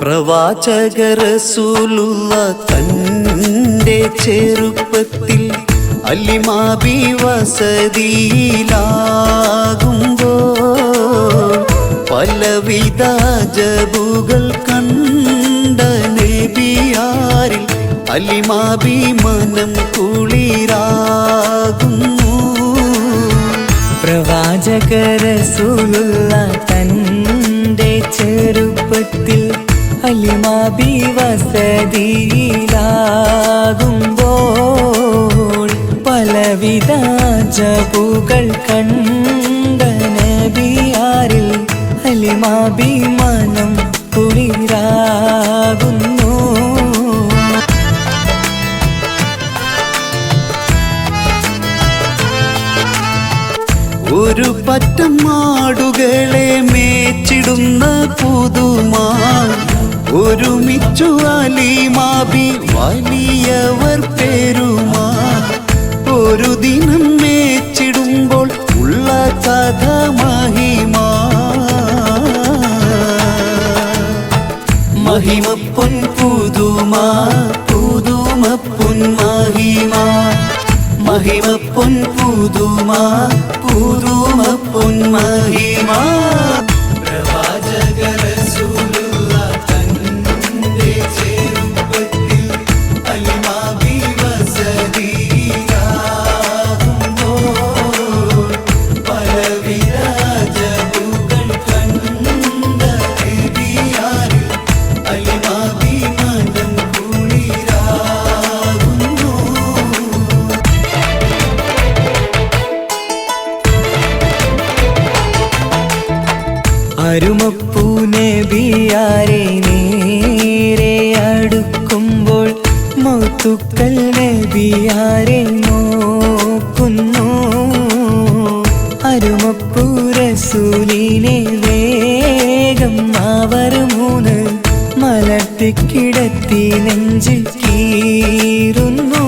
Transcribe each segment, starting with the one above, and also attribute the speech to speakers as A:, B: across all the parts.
A: പ്രവാചക റസൂലുള്ള തന്റെ ചെറുപ്പത്തിൽ അലിമാബി വസതിയിലാകുമ്പോൾ പലവിധ ജബുകൾ കണ്ട നബിയാരിൽ അലിമാബി മനം കുളിരാകുന്നു.
B: പ്രവാചക റസൂലുള്ള തന്റെ ചെറുപ്പത്തിൽ അലിമാബി വസതിയിലാകുമ്പോൾ പലവിധ ജബുകൾ കണ്ട നബിയാരിൽ അലിമാബി മനം കുളിരാകുന്നു.
A: ഒരു പറ്റം മാടുകളെ മേച്ചിടുന്ന പുതുമാ ഒരുമിച്ചു അലിമാബി വലിയവർ പെരുമാ. ഒരു ദിനം മേച്ചിടുമ്പോൾ ഉള്ള കഥ മഹിമാ. മഹിമപ്പൊൻ പുതുമാ പുതുമപ്പൊൻ മഹിമാ. മഹിമപ്പൊൻ പുതുമാ പുതുമപ്പൊൻ മഹിമാ. പ്രവാചക റസൂലുള്ള തന്റെ ചെറുപ്പത്തിൽ അലിമാബി വസതിയിലാകുമ്പോൾ പലവിധ ജബുകൾ കണ്ട നബിയാരിൽ അലിമാബി മനം കുളിരാകുന്നു.
B: അരുമപ്പൂ നബിയാരെ നേരെ അടുക്കുമ്പോൾ മൗത്തുക്കൾ നബിയാരെ നോക്കുന്നു. അരുമപ്പൂ റസൂലിനെ വേഗം അവർ മൂന്ന് മലർത്തിക്കിടത്തി നെഞ്ച് കീറുന്നു.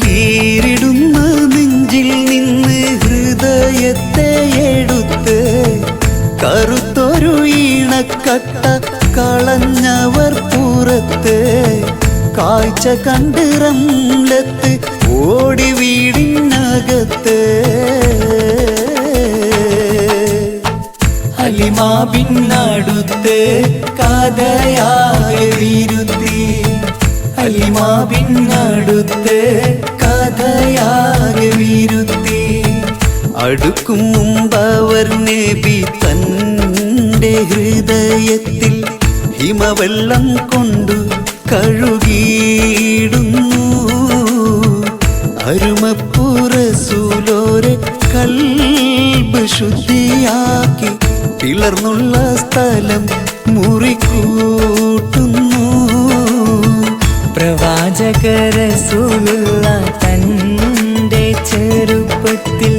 A: കീറിടുന്ന നെഞ്ചിൽ നിന്ന് ഹൃദയത്തെ എടുത്ത് കറുത്തൊരു ഈണക്കട്ട കളഞ്ഞവർ പുറത്ത്. കാഴ്ച കണ്ട് റംലത്ത് ഓടി വീടിനകത്ത്. അലിമാബിനടുത്ത് കഥയാകെ വിരുത്തി. അലിമാബിനടുത്ത് കഥയാകെ വിരുത്തി. അടുക്കും മുമ്പവർ നബി തന്റെ ഹൃദയത്തിൽ ഹിമവെള്ളം കൊണ്ടു കഴുകിയിടുന്നു. അരുമപ്പൂ റസൂലോരെ കൽബ് ശുദ്ധിയാക്കി പിളർന്നുള്ള സ്ഥലം മുറിക്കൂട്ടുന്നു.
B: പ്രവാചക റസൂലുള്ള തന്റെ ചെറുപ്പത്തിൽ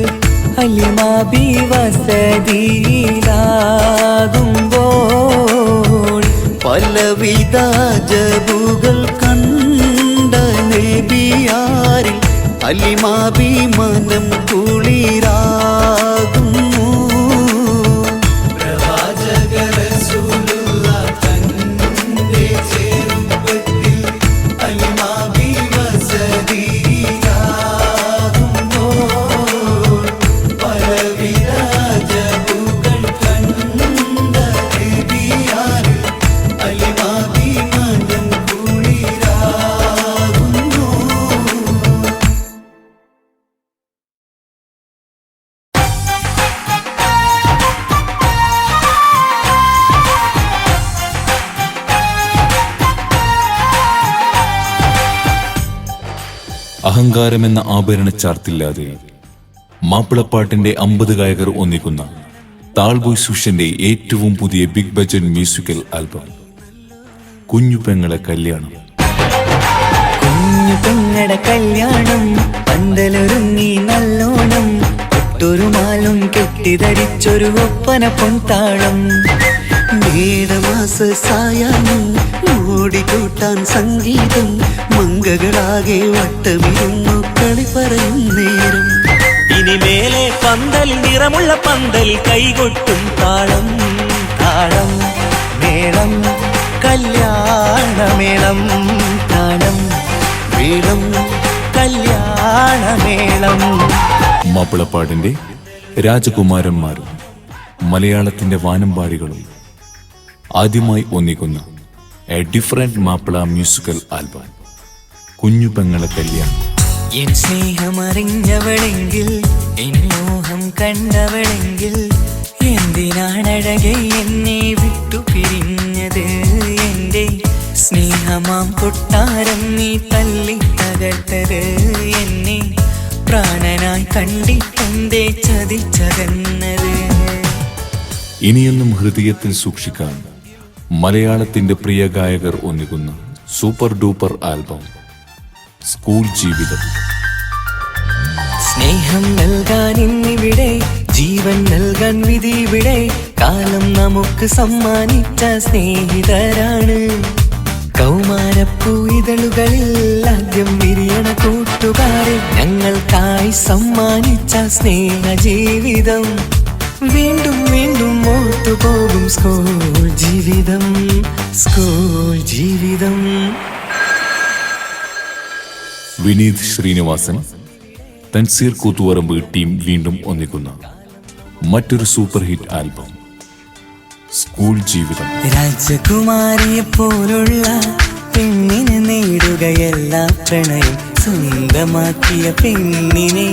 B: അലിമാബി വസതിയിലാകുമ്പോൾ
A: പലവിധ ജബുകൾ കണ്ട നബിയാരിൽ അലിമാബി മനം കുളിരാകുന്നു. പ്രവാചക റസൂലുള്ള തന്റെ ചെറുപ്പത്തിൽ അലിമാബി വസതിയിലാകുമ്പോൾ പലവിധ ജബുകൾ കണ്ട നബിയാരിൽ അലിമാബി മനം കുളിരാകുന്നു.
C: അഹങ്കാരമെന്ന ആഭരണച്ചാർത്തില്ലാതെ മാപ്പിളപ്പാട്ടിന്റെ 50 ഗായകർ ഒന്നിക്കുന്ന താൾബോയ് സുഷന്റെ ഏറ്റവും പുതിയ ബിഗ് ബജറ്റ് മ്യൂസിക്കൽ ആൽബം കുഞ്ഞു പെങ്ങളെ കല്യാണം.
B: കുഞ്ഞു പെങ്ങളുടെ കല്യാണം പന്തലൊരുങ്ങി നല്ലോണം. ഒട്ടൊരു മാലും കെട്ടിധരിച്ചൊരു ഒപ്പന പൊൻതാളം.
A: മേടമാസ സായാഹ്നം ഓടിക്കൂട്ടാൻ സംഗീതം. മംഗകളാകെ വട്ടമിരുന്നു കളി പറയും നേരം.
D: ഇനി മേലെ പന്തലിൽ നിറമുള്ള പന്തൽ കൈകൊട്ടും താളം.
B: താളം മേളം മേളം താളം വീടും കല്യാണമേളം.
C: മാപ്പിളപ്പാട്ടിന്റെ രാജകുമാരന്മാരും മലയാളത്തിന്റെ വാനമ്പാടികളും ആദ്യമായി ഒന്നിക്കുന്ന A different Mappila musical album കുഞ്ഞു പെങ്ങളെ കല്യാണം.
B: എൻ സ്നേഹമറിഞ്ഞവളെങ്കിൽ, എൻ മോഹം കണ്ടവളെങ്കിൽ, എന്തിനാണഴകെ എന്നെ വിട്ടു പിരിഞ്ഞത്? എന്റെ സ്നേഹമാം കൊട്ടാരം നീ തല്ലി തകർത്തത്. എന്നെ പ്രാണനായി കണ്ടിട്ടെന്തേ ചതിച്ചകന്നത്?
C: ഇനിയൊന്നും ഹൃദയത്തിൽ സൂക്ഷിക്കാൻ മലയാളത്തിന്റെ പ്രിയ ഗായകർ ഒന്നിക്കുന്ന സൂപ്പർ ഡൂപ്പർ ആൽബം സ്കൂൾ ജീവിതം.
B: സ്നേഹം നൽകാൻ ഇന്നിവിടെ, ജീവൻ നൽകാൻ വിധി ഇവിടെ. കാലം നമുക്ക് സമ്മാനിച്ച സ്നേഹിതരാണ്. കൗമാരപ്പൂ ഇതളുകളിൽ ആദ്യം വിരിയണ കൂട്ടുകാരെ, ഞങ്ങൾക്കായി സമ്മാനിച്ച സ്നേഹ ജീവിതം. വീണ്ടും വീണ്ടും ഓർത്തുപോകും സ്കൂൾ ജീവിതം, സ്കൂൾ ജീവിതം.
C: വിനീത് ശ്രീനിവാസൻ, തൻസീർ കൂത്തുപറമ്പ് ടീം വീണ്ടും ഒന്നിക്കുന്ന മറ്റൊരു സൂപ്പർ ഹിറ്റ് ആൽബം സ്കൂൾ ജീവിതം.
B: രാജകുമാരിയെ പോലുള്ള പെണ്ണിനെ നേടുകയല്ല പ്രണയം, സ്വന്തമാക്കിയ പെണ്ണിനെ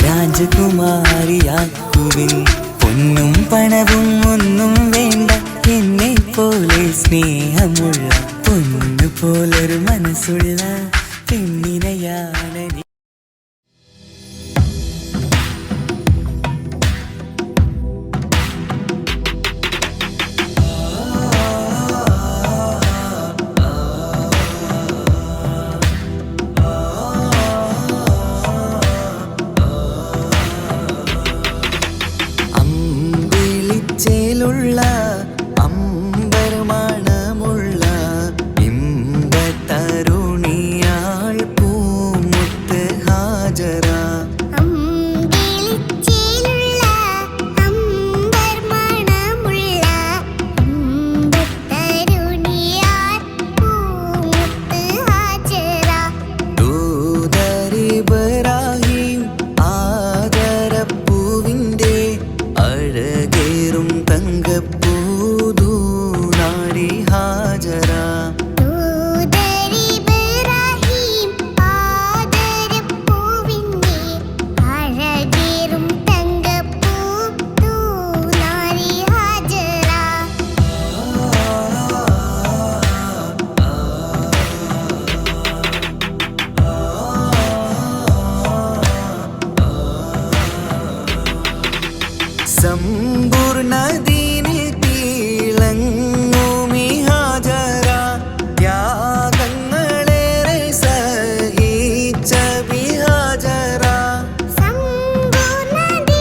B: രാജകുമാരിയാക്കുവിൻ. പൊന്നും പണവും ഒന്നും വേണ്ട, എന്നെ പോലെ സ്നേഹമുള്ള പൊന്നു പോലൊരു മനസ്സുള്ള പെണ്ണിനെയാണ്. അമ്പിളിച്ചേലുള്ള അമ്പരമണമുള്ള ഇമ്പത്തരുണിയാൾ പൂമുത്ത് ഹാജറ.
E: അമ്പിളിച്ചേലുള്ള അമ്പരമണമുള്ള ഇമ്പത്തരുണിയാൾ പൂമുത്ത് ഹാജറ.
B: ദൂതരിബ്രാഹിം ആദരപ്പൂവിന്റെ അഴകേറും തങ്കപ്പൂതൂനാരി ഹാജറ.
E: ദൂതരിബ്രാഹിം ആദരപ്പൂവിന്റെ അഴകേറും തങ്കപ്പൂ തൂനാരി ഹാജറ.
B: സമ്പൂർണ്ണദീനിൽ തിളങ്ങുമി ഹാജറ. ത്യാഗങ്ങളേറെ സഹിച്ച ബിഹാജറ.
E: സമ്പൂർണ്ണദീനിൽ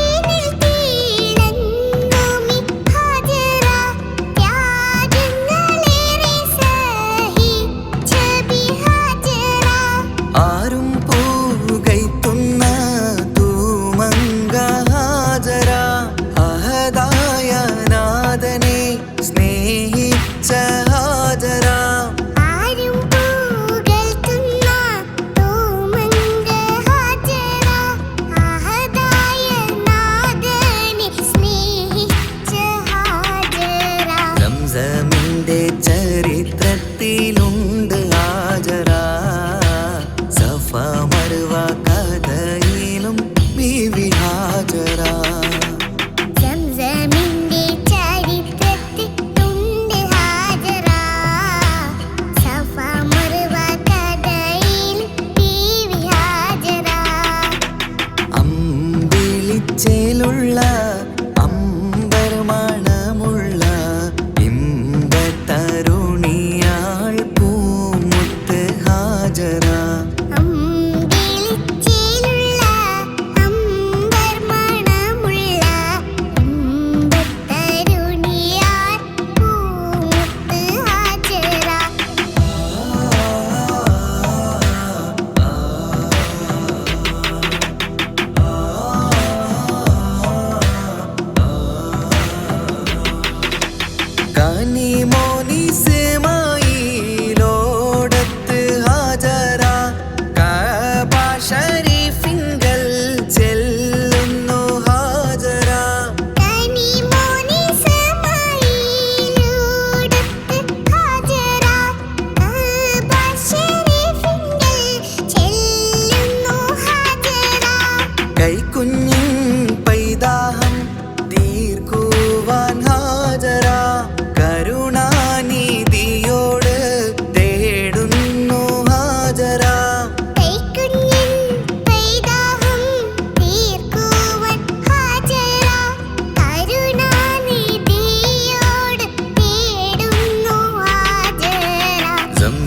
E: തിളങ്ങുമി ഹാജറ. ത്യാഗങ്ങളേറെ സഹിച്ച ബിഹാജറ.
B: ആരും പൂകൈത്തുന്ന തൂമങ്ക ഹാജറ. അഹദായ നാഥനെ സ്നേഹിച്ച ഹാജറ.
E: ആരും പുകഴ്ത്തുന്ന തൂമങ്ക ഹാജറ. അഹദായ നാഥനെ സ്നേഹിച്ച ഹാജറ.
B: സംസമിന്റെ ചരിത്രത്തിലുണ്ട് ഹാജറ. സഫ മർവ കഥയിലും ബീവി ഹാജറ.
E: സംസമിന്റെ ചരിത്രത്തിൽ ഉണ്ട് ഹാജറ.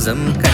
B: സംസം